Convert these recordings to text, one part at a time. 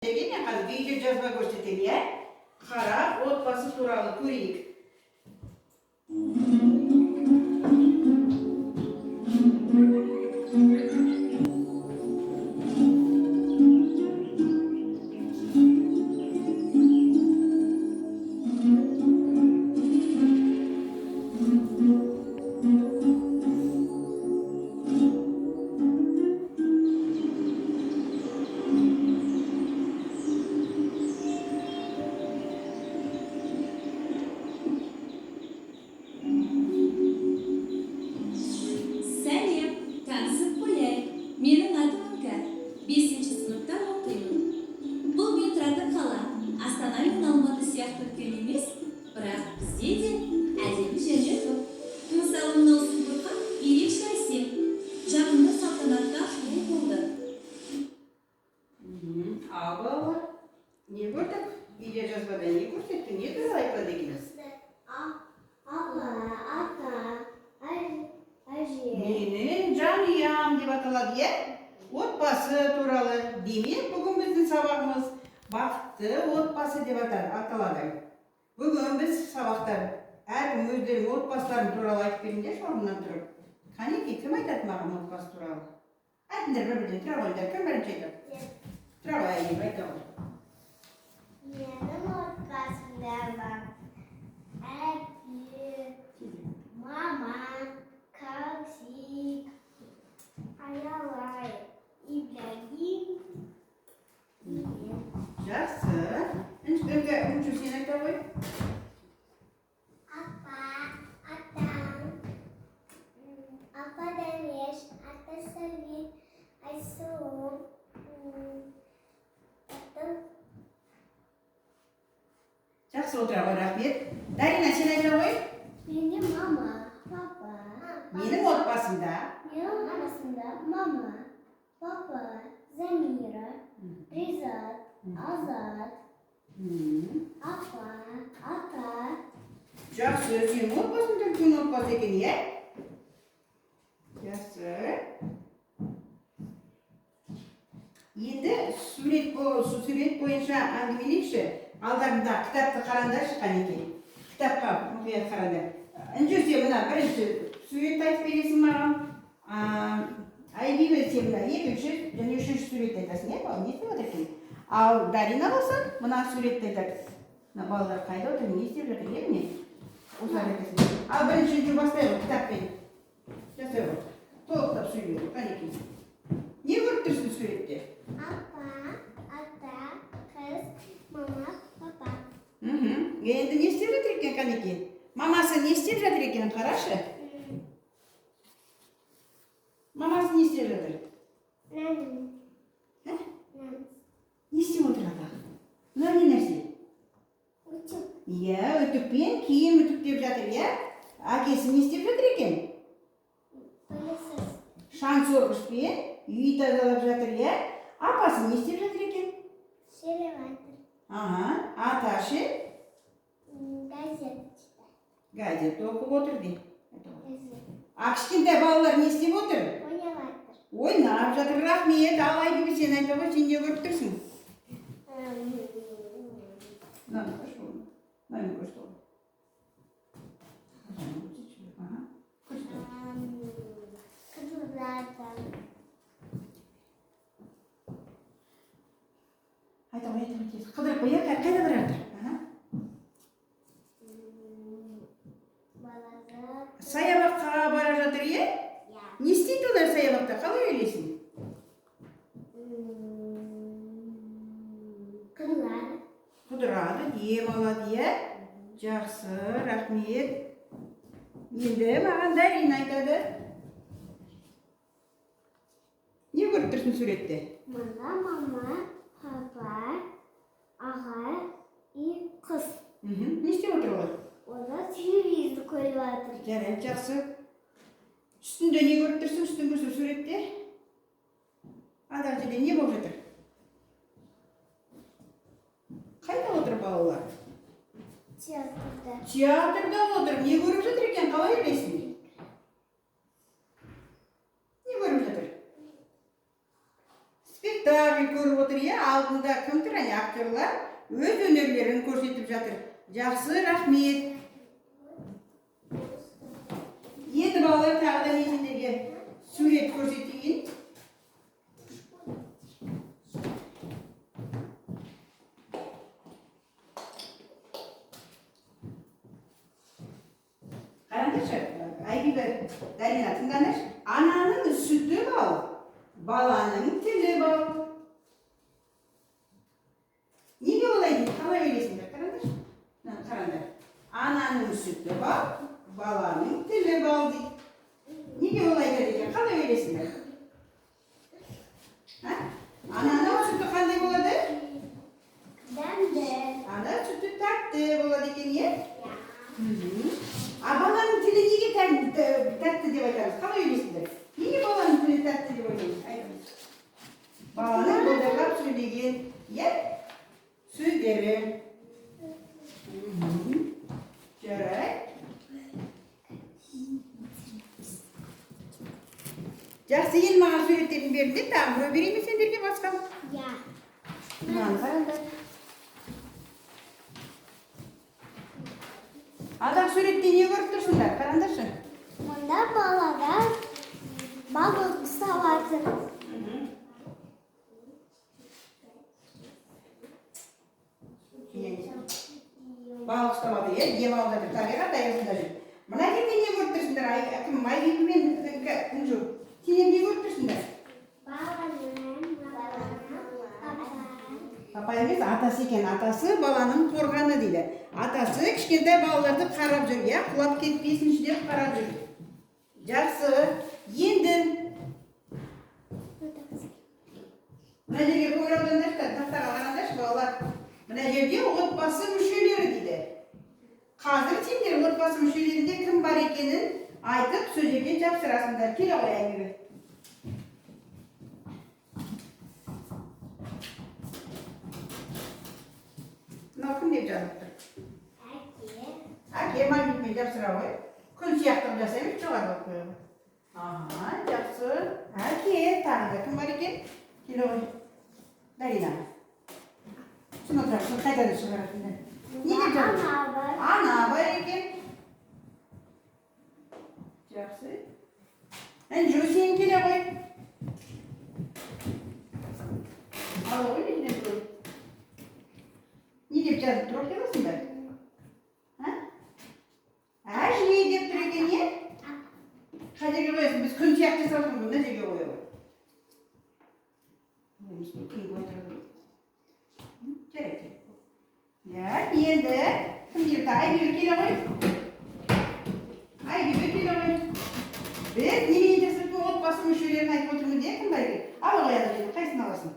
Деген мен қазір видео жазба көрсетемін, иә? Қарап, отбасы туралы көрейік. Сәлем, танысып қояйық. Менің атым Іңкәр. 5-ші сыныптан оқимын. Бұл мен тұратын қала. Астана мен Алматы сияқты үлкен емес, бірақ бізде де әдемі жерлер көп. Мысалы, мынау субұрқақ ерекше әсем. Жақында салтанатты ашылу болды. Ал балалар, не көрдік? Видео жазбада не көрсетті? Не туралы айтады екенбіз? Менің жанұям деп аталады, иә? Отбасы туралы. Демек, бүгін біздің сабағымыз бақытты отбасы деп аталады. Бүгін біз сабақта әркім өздерінің отбасыларын туралы айтып беріңдерші орнынан тұрып. Қанекей, кім айтады маған отбасы туралы? Айтыңдар бір-бірден, тұра қойыңдар. Кім бірінші айтады? Тұра қойайын деп айта ғой. Менің отбасымда бар әке, мама, Кауксик, Аялай, Ибрагим, мен. Жақсы. Үнчу сен айта ғой. Апа, атам, апа Дәмеш, ата Сәлмен, Айсұлу, атам. Жақсы отыра ғой, рахмет. Дарина, сен айта ғой. Менің мама, папа. Менің отбасымда Менің арасында мама, папа, Замира, Ризат, Азат, апа, ата. жақсы. Сенің отбасыңда үлкен отбасы екен, иә? Жақсы. Енді сурет бойынша әңгімелейікші. Алдарында кітапты қараңдаршы, қанекей. Кітапқа мұқият қараңдар. Үнжесе мына бірінші суретті айтып бересің маған. Айбибі сен мына екінші және үшінші суретті айтасың, иә? Не істеп отыр екен? Ал Дарина болса, мына суретті айтады. Мына балалар қайда отыр, не істеп жатыр, иә міне? Осылар айтасың. Ал бірінші бастайық кітаппен. Жасай ғой. Толықтап сөйлейді, қанекей. Не көріп тұрсың суретте? Апа, ата, қыз, мама, папа. Енді не істеп жатыр екен, қанекей? Мамасы не істеп жатыр екен, қарашы. Мамасы не істеп жатыр? Нәнім. Не істеп отырады? Мына не нәрсе? Утюг. Иә, үтікпен киім үтіктеп жатыр, иә? Әкесі не істеп жатыр екен? Пылесос. Шаң сорғышпен үй тазалап жатыр, иә? Апасы не істеп жатыр екен? Шелеватыр. Аташы Газет читает. газет оқып отыр де. Газет. А кішкентай балалар не істеп отыр? Ойнаватыр. Ойнап жатыр, рахмет. Ал Айбибі сен айта ғой, сен не көріп тұрсың? Мынаны көрші бол. Мынаны көрші бол. Кыдылдатыр. Айта ғой, тез. Қыдырып қой, қайда бара жатыр? Балазар. Саябаққа бара жатыр, иә? Я. Не істейді олар саябақта? Қалай ойлайсың? Кыдылады. Қыдырады, дем алады, иә? Жақсы, рахмет. Енді маған Дарина айтады. Не көріп тұрсың суретте? Мына мама, папа, аға и қыз. Не істеп отыр олар? Олар телевизор көріп жатыр. Жарайды, жақсы. Үстінде не көріп тұрсың? Үстін көрсін суретте? Алдағы жерде не болып жатыр? Қайда отыр балалар? Театрда. Театрда отыр. Не көріп жатыр екен? Қалай ойлайсың? Не көріп жатыр? Спектакль көріп отыр, иә? Алдында кім тұр? актерлар өз өнерлерін көрсетіп жатыр. Жақсы, рахмет. Енді балалар тағы да мен сендерге сурет көрсетейін. Қараңдаршы, Айбибі, Дарина, тыңдаңдаршы. Ананың сүті бал, баланың тілі бал. Неге олай дейді? Қалай ойлайсыңдар? Қараңдаршы. Қараңдар. Ананың сүті бал, баланың тілі бал дейді. Неге олай дейді? Қалай ойлайсыңдар? Ананың сүті қандай болады? Дәмді. Ана сүті тәтті болады екен, е? А баланың тілі неге тәтті деп айтамыз? Қалай ойлайсыңдар? Неге баланың тілі тәтті деп ойлаймыз? Айтыңыз. Баланың бодарлап сөйлеген, е? Сөздері. Жарай. Жақсы, енді маған суреттерін берді. Тағы біреу берейін бе сендерге басқа? Я. Мынаны қараңдар. Адам суретте не көріп тұрсыңдар? Қараңдаршы. Мұнда балалар балық ұстап жатыр. Балық ұстап жатыр, е? Ем алып жатыр. Табиғат аясында жүр. Мына жерде не көріп тұрсыңдар? Әкім Айбибі мен Күнжу. Сендер не көріп тұрсыңдар? Папа емес, атасы екен. Атасы баланың қорғаны дейді. Атасы кішкентай балаларды қарап жүр, я құлап кетпесінші деп қарап жүр. Жақсы. Енді мына жерге көңіл аударыңдаршы, тақтаға қараңдаршы балалар. Мына жерде отбасы мүшелері дейді. Қазір сендер отбасы мүшелерінде кім бар екенін айтып сөзге жапсырасыңдар. Келе ғой, Айбибі. Мынау кім деп жазып тұр? Әке, Айбибімен жапсыра ғой. Күн сияқты жасаймыз, жоғары болып қоя ғой. Аха, жақсы. Әке, тағы да кім бар екен? Келе ғой. Дарина. Шын отырап, шын қайдан шығаратындар. Не деп жазып тұр? Ана бар екен. Жақсы. Әнжу, сен келе ғой. Ала ғой, не деп тұр? Не деп жазып тұр, оқи аласыңдар? Әже деп тұр екен, не? Қай жерге қоясың? Біз күн сияқты жасап тұрмыз, мына жерге қоя ғой. Жарайды. Енді кім келді? Айбибі келе ғой. Айбибі келе ғой. Біз немен жасыртын отбасы мүшелерін айтып отырмыз, де? Кім бар екен? Ала ғой, ана жерде. Қайсысын аласың?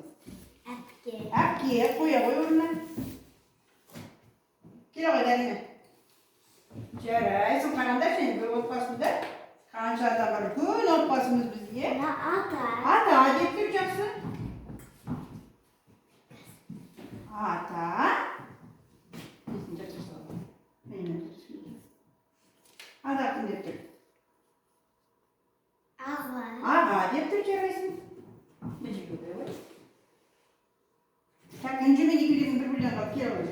Әпке. Әпке, қоя ғой орнына. Келе ғой, Дарина. Жарайсың, қараңдаршы, енді бір отбасында қанша адам бар? Үлкен отбасымыз бізге. Ата. Ата деп тұр, жақсы. Ата. Ата кім деп тұр? Аға. Аға деп тұр, жарайсың. Не жерге қоя ғой? Так, Күнжумен екеулерің бір-бірлен қалып келе ғой.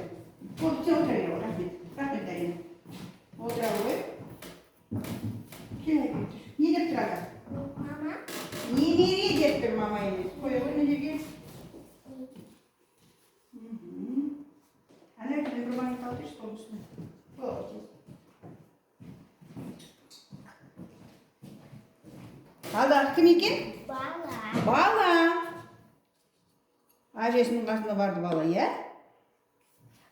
Сен отыра бер ғой, рахмет. Рахмет, Дарина. Отыра ғой. Келе ғой. Не деп тұр ата? Мама. Немере деп тұр, мама емес. Қоя ғой, не жерге? Ана жерден бір банк алып жүрші, оның үстіне. Қоя ғой, тез. Алдағы кім екен? Бала. Бала. Әжесінің қасына барды бала, иә?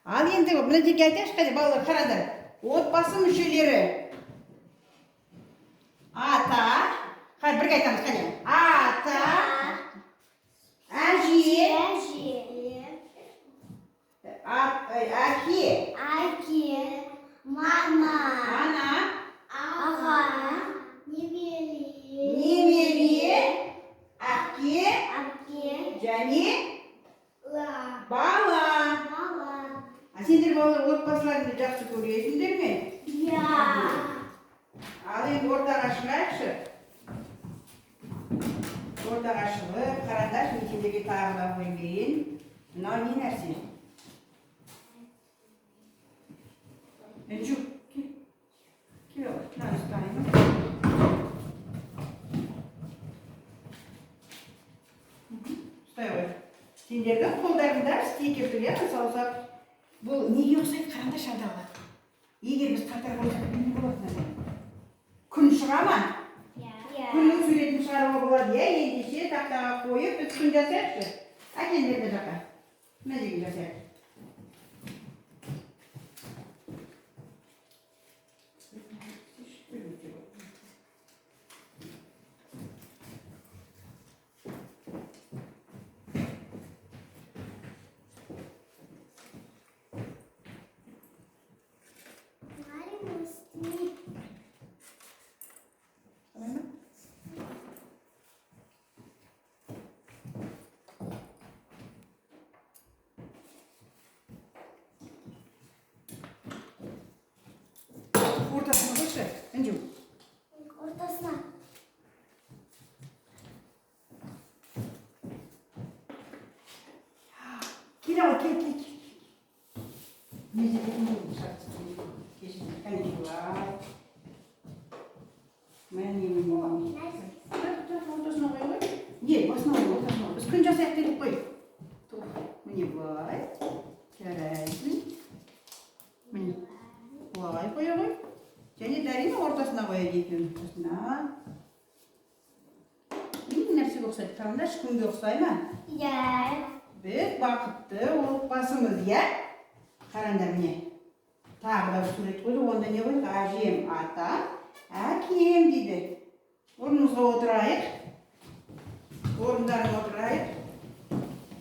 Ал енді мына жерге айтайыншы, қайда балалар, қараңдар. Отбасы мүшелері. Ата. Бірге айтамыз, қане. Ата. Әже. Әке. Әке. Мама. Ана. Аға. Немере. Немере. Әке. Әпке. Және Ла. бала. Бала. Сендер балалар отбасыларыңды жақсы көресіңдер ме? Я. Ал енді ортаға шығайықшы. Ортаға шығып, қараңдаршы, мен сендерге тағы да ойын берейін. Мынау не нәрсе? Сендердің қолдарында стикерлер жасалсақ, бұл неге ұқсайды қараңдаршы алдағы. Егер біз қатар қойсақ, не болады? Күн шыға ма? Күннің суретін шығаруға болады, ендеше тақтаға қойып, біз күн жасайықшы. Әкелдер бұл жаққа. Мына жерге жасайық. Ортасына қойшы, інжу. Ортасына. Келе ғой, кел. Не жерден болды шартысы. Кешірім, конечуа. Міне. Ортасына қой ғой. Не, басына қой, ортасына қой. Біз күн жасайық дедік қой. Міне былай. Жарайсың. Міне. Былай қоя ғой. Және дәрені ортасына қояды екеуінің ортасына. Не нәрсеге ұқсайды? Қараңдаршы, күнге ұқсай ма? Біз бақытты отбасымыз, иә? Қараңдар міне. Тағы да сурет қойды, онда не қойдық? Әжем, атам, әкем дейді. Орнымызға отырайық. Орындарына отырайық.